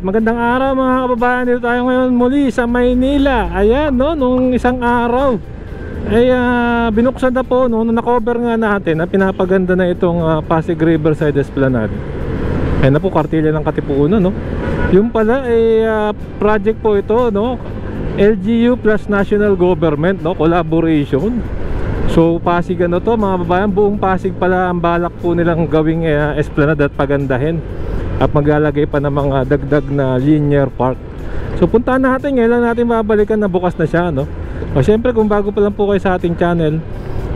magandang araw mga kababayan. Dito tayo ngayon muli sa Maynila. Ayan, no, nung isang araw ay binuksan na po, no, na-cover nga natin na pinapaganda na itong Pasig Riverside Esplanade. Ayan na po, kartilya ng Katipunan, no. Yung pala ay project po ito, no, LGU plus National Government, no, collaboration. So Pasig ano to mga kababayan, buong Pasig pala ang balak po nilang gawing esplanade at pagandahin. At maglalagay pa ng mga dagdag na linear park. So puntahan natin, ngayon lang natin babalikan na bukas na siya, no? O syempre kung bago pa lang po kayo sa ating channel,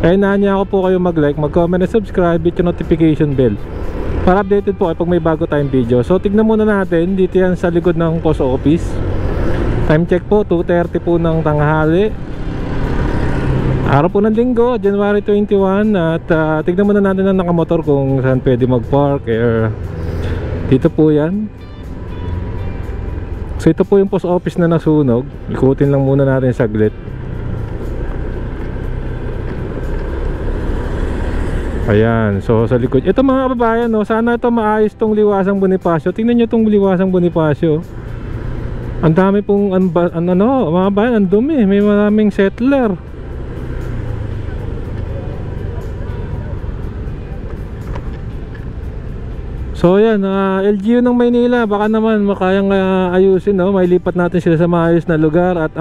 ay nanya ako po kayo mag-like, mag-comment at subscribe, hit yung notification bell para updated po kayo pag may bago tayong video. So tignan muna natin, dito yan sa likod ng post office. Time check po, 2:30 po ng tanghali. Araw po ng linggo, January 21. At tignan muna natin ang nakamotor kung saan pwede mag-park. Dito po yan. So ito po yung post office na nasunog. Ikutin lang muna natin saglit. Ayan, so sa likod. Ito mga kababayan, no, sana ito maayos tong Liwasang Bonifacio. Tingnan nyo tong Liwasang Bonifacio. Ang dami pong mga kababayan, ang dumi. May maraming settler. So yan, LGU ng Maynila, baka naman makayang ayusin, no? May lipat natin sila sa maayos na lugar. At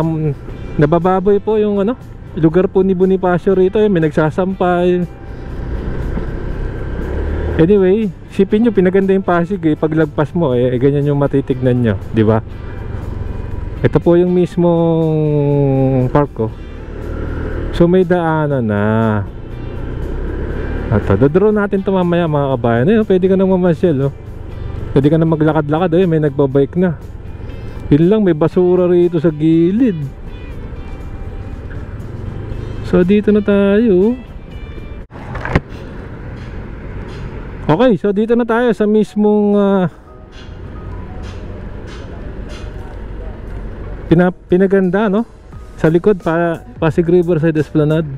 nabababoy po yung lugar po ni Bonifacio rito, may nagsasampay. Anyway, sipin nyo, pinaganda yung Pasig paglagpas mo, ganyan yung matitignan nyo, di ba? Ito po yung mismong park ko. So may daanan na. At dodro natin ito mamaya mga kabayan. Pwede ka nang mamasyal, pwede ka nang maglakad-lakad. May nagbabike na. Yun lang, may basura rito sa gilid. So dito na tayo. Okay, so dito na tayo sa mismong pinaganda, no? Sa likod, Pasig Riverside Esplanade.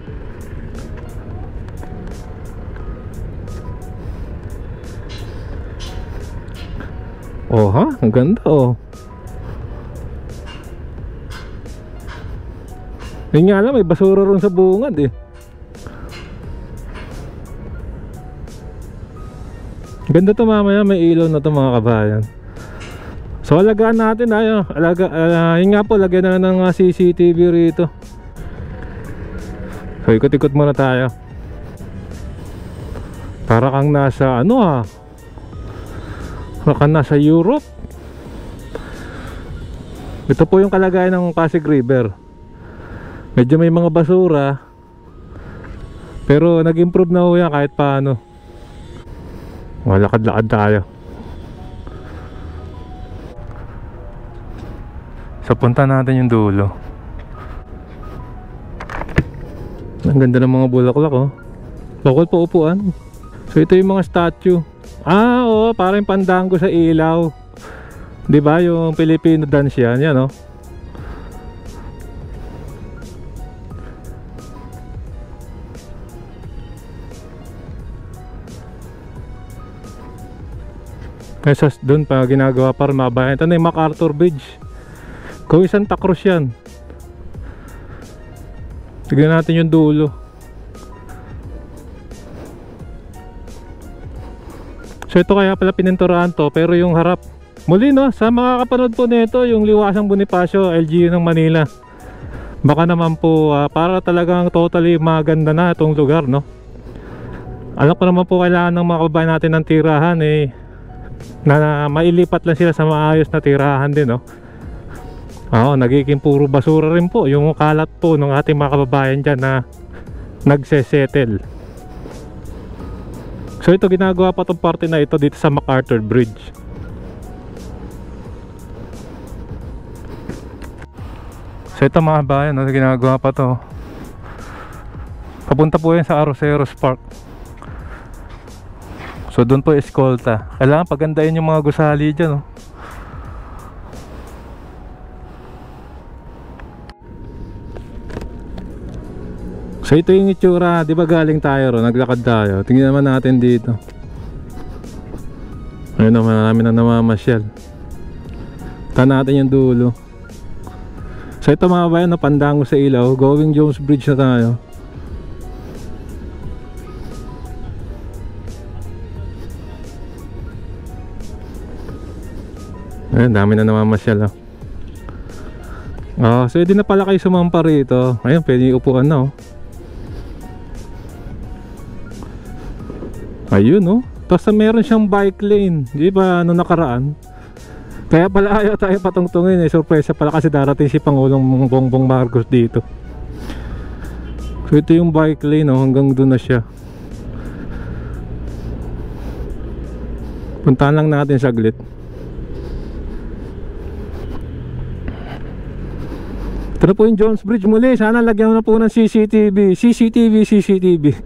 Oh ha, ang ganda oh. Yun nga lang, may basura ron sa bungad Ganda to mamaya, may ilaw na to mga kabayan. So alagaan natin yun nga po, lagyan na ng CCTV rito. So ikot-ikot muna tayo. Para kang nasa baka nasa Europe. Ito po yung kalagayan ng Pasig River. Medyo may mga basura, pero nag-improve na ho yan kahit paano. Lakad-lakad tayo. So punta natin yung dulo. Ang ganda ng mga bulaklak Bawal pa upuan. So ito yung mga statue. Oo, parang pandango sa ilaw. 'Di ba yung Filipino dance yan, Kaya doon pa ginagawa para mabayan. Ito na yung MacArthur Bridge. Gawin Santa Cruz yan. Tignan natin yung dulo. So ito kaya pala pininturahan to, pero yung harap. Muli sa mga kapanood po nito, yung Liwasang Bonifacio, LGU ng Manila. Baka naman po para talagang totally maganda na itong lugar, Alam ko naman po kailangan ng mga kababayan natin ng tirahan na mailipat lang sila sa maayos na tirahan din, nagiging puro basura rin po yung kalat po ng ating mga kababayan dyan na nagsesettle. So ito, ginagawa pa itong parte na ito dito sa MacArthur Bridge. So ito mga bayan, ginagawa pa to. Papunta po yan sa Arroceros Park. So doon po eskolta. Kailangan pagandahin yung mga gusali dyan So ito yung itsura, di ba galing tayo naglakad tayo. Tingnan naman natin dito. Ayun naman, marami na namamasyal. Punta natin yung dulo. So ito mga bayan, napandango sa ilaw. Going Jones Bridge na tayo. Ayun, dami na namamasyal oh. So hindi na pala kayo sumampa rito. Ayun, pwede yung upuan na oh. Ayun oh. Tapos meron siyang bike lane. Di ba ano nakaraan? Kaya pala ayaw tayo patungtungin eh. Surpresa pala kasi darating si Pangulong Bongbong Marcos dito. So ito yung bike lane oh. Hanggang doon na siya. Puntahan lang natin saglit. Ito na po yung Jones Bridge muli. Sana lagyan na po ng CCTV. CCTV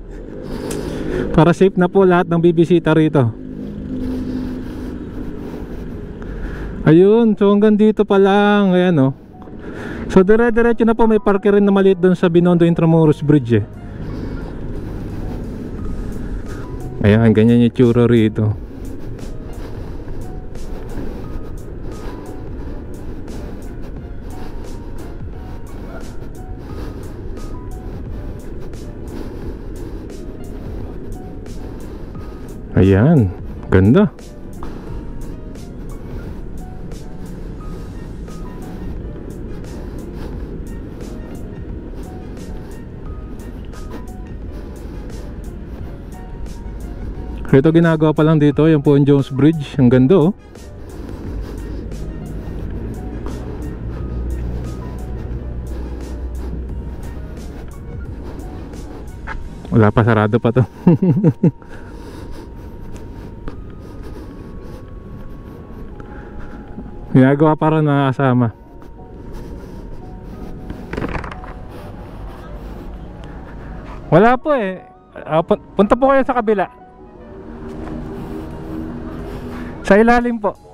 para safe na po lahat ng bibisita rito. Ayun, so hanggang dito pa lang. Ayan oh. So dire-diretso na po. May parke rin na maliit doon sa Binondo Intramuros Bridge eh. Ayan, ganyan yung tsura rito. Ayan, ganda. Ito ginagawa pa lang dito, yung po yung Jones Bridge. Ang ganda oh. Wala pa, sarado pa to. Ginagawa para nakasama. Wala po eh. Punta po kayo sa kabila. Sa ilalim po.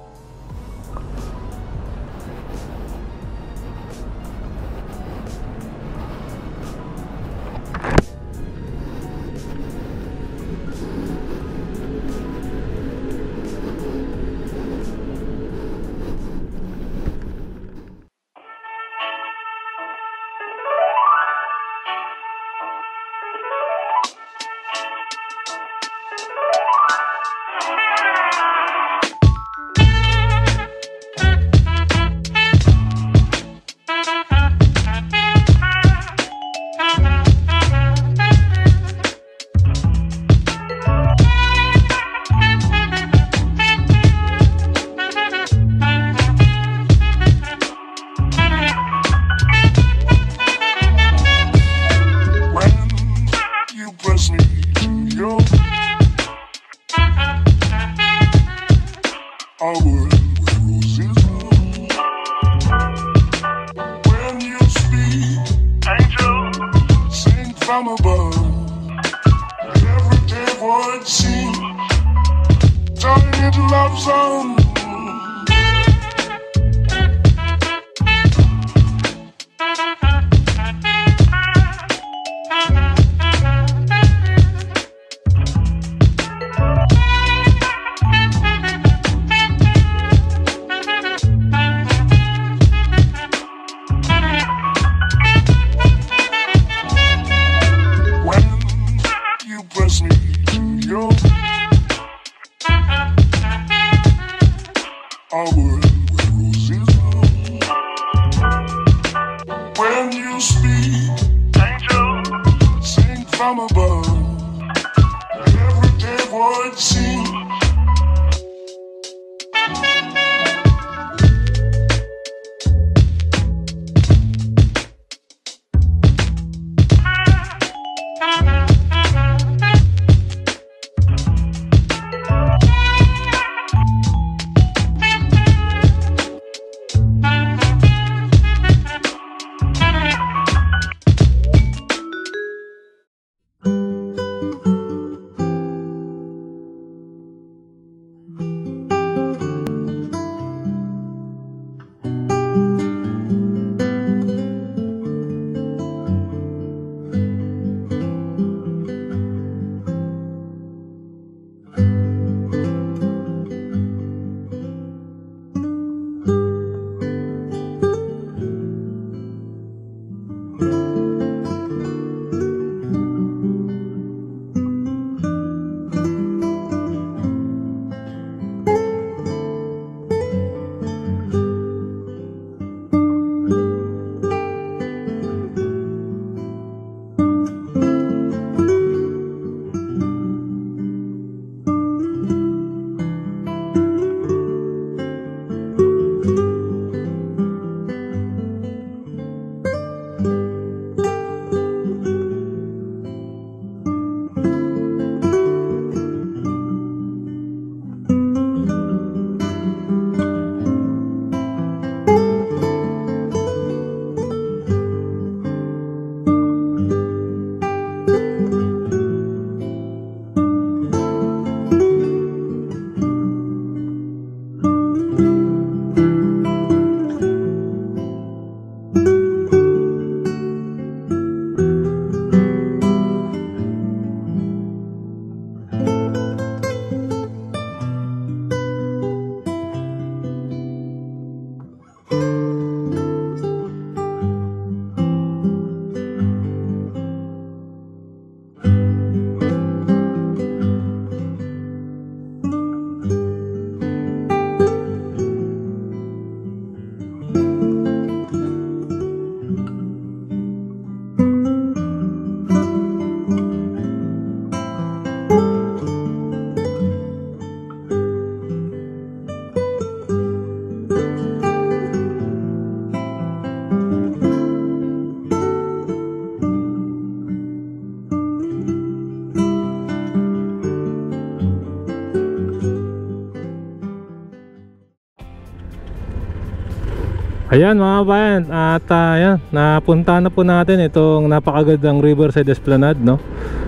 Ayan mga kabayan, at ayan, napunta na po natin itong napakagandang Riverside Esplanade, no?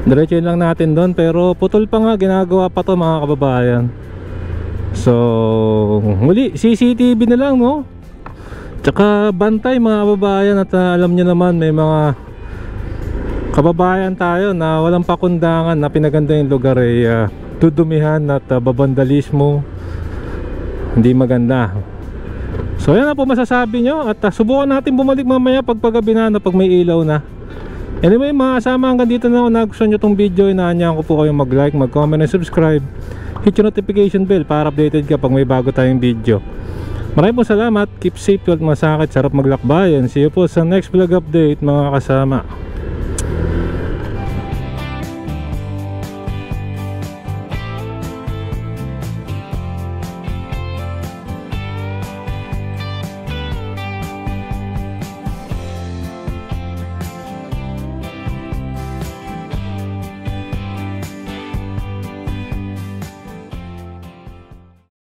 Diretso lang natin doon, pero putol pa nga, ginagawa pa to mga kababayan. So muli, CCTV na lang, no? Tsaka bantay mga kababayan. At alam nyo naman, may mga kababayan tayo na walang pakundangan, na pinaganda yung lugar ay dudumihan at babandalismo. Hindi maganda. So yan na po masasabi nyo. At subukan natin bumalik mamaya pag paggabi na, pag may ilaw na. Anyway mga kasama, hanggang dito na ako. Nagustuhan nyo tong video, inaanyahan ko po kayong mag-like, mag-comment, and subscribe. Hit yung notification bell para updated ka pag may bago tayong video. Maraming po salamat. Keep safe, huwag masakit, sarap maglakbayan. See you po sa next vlog update mga kasama.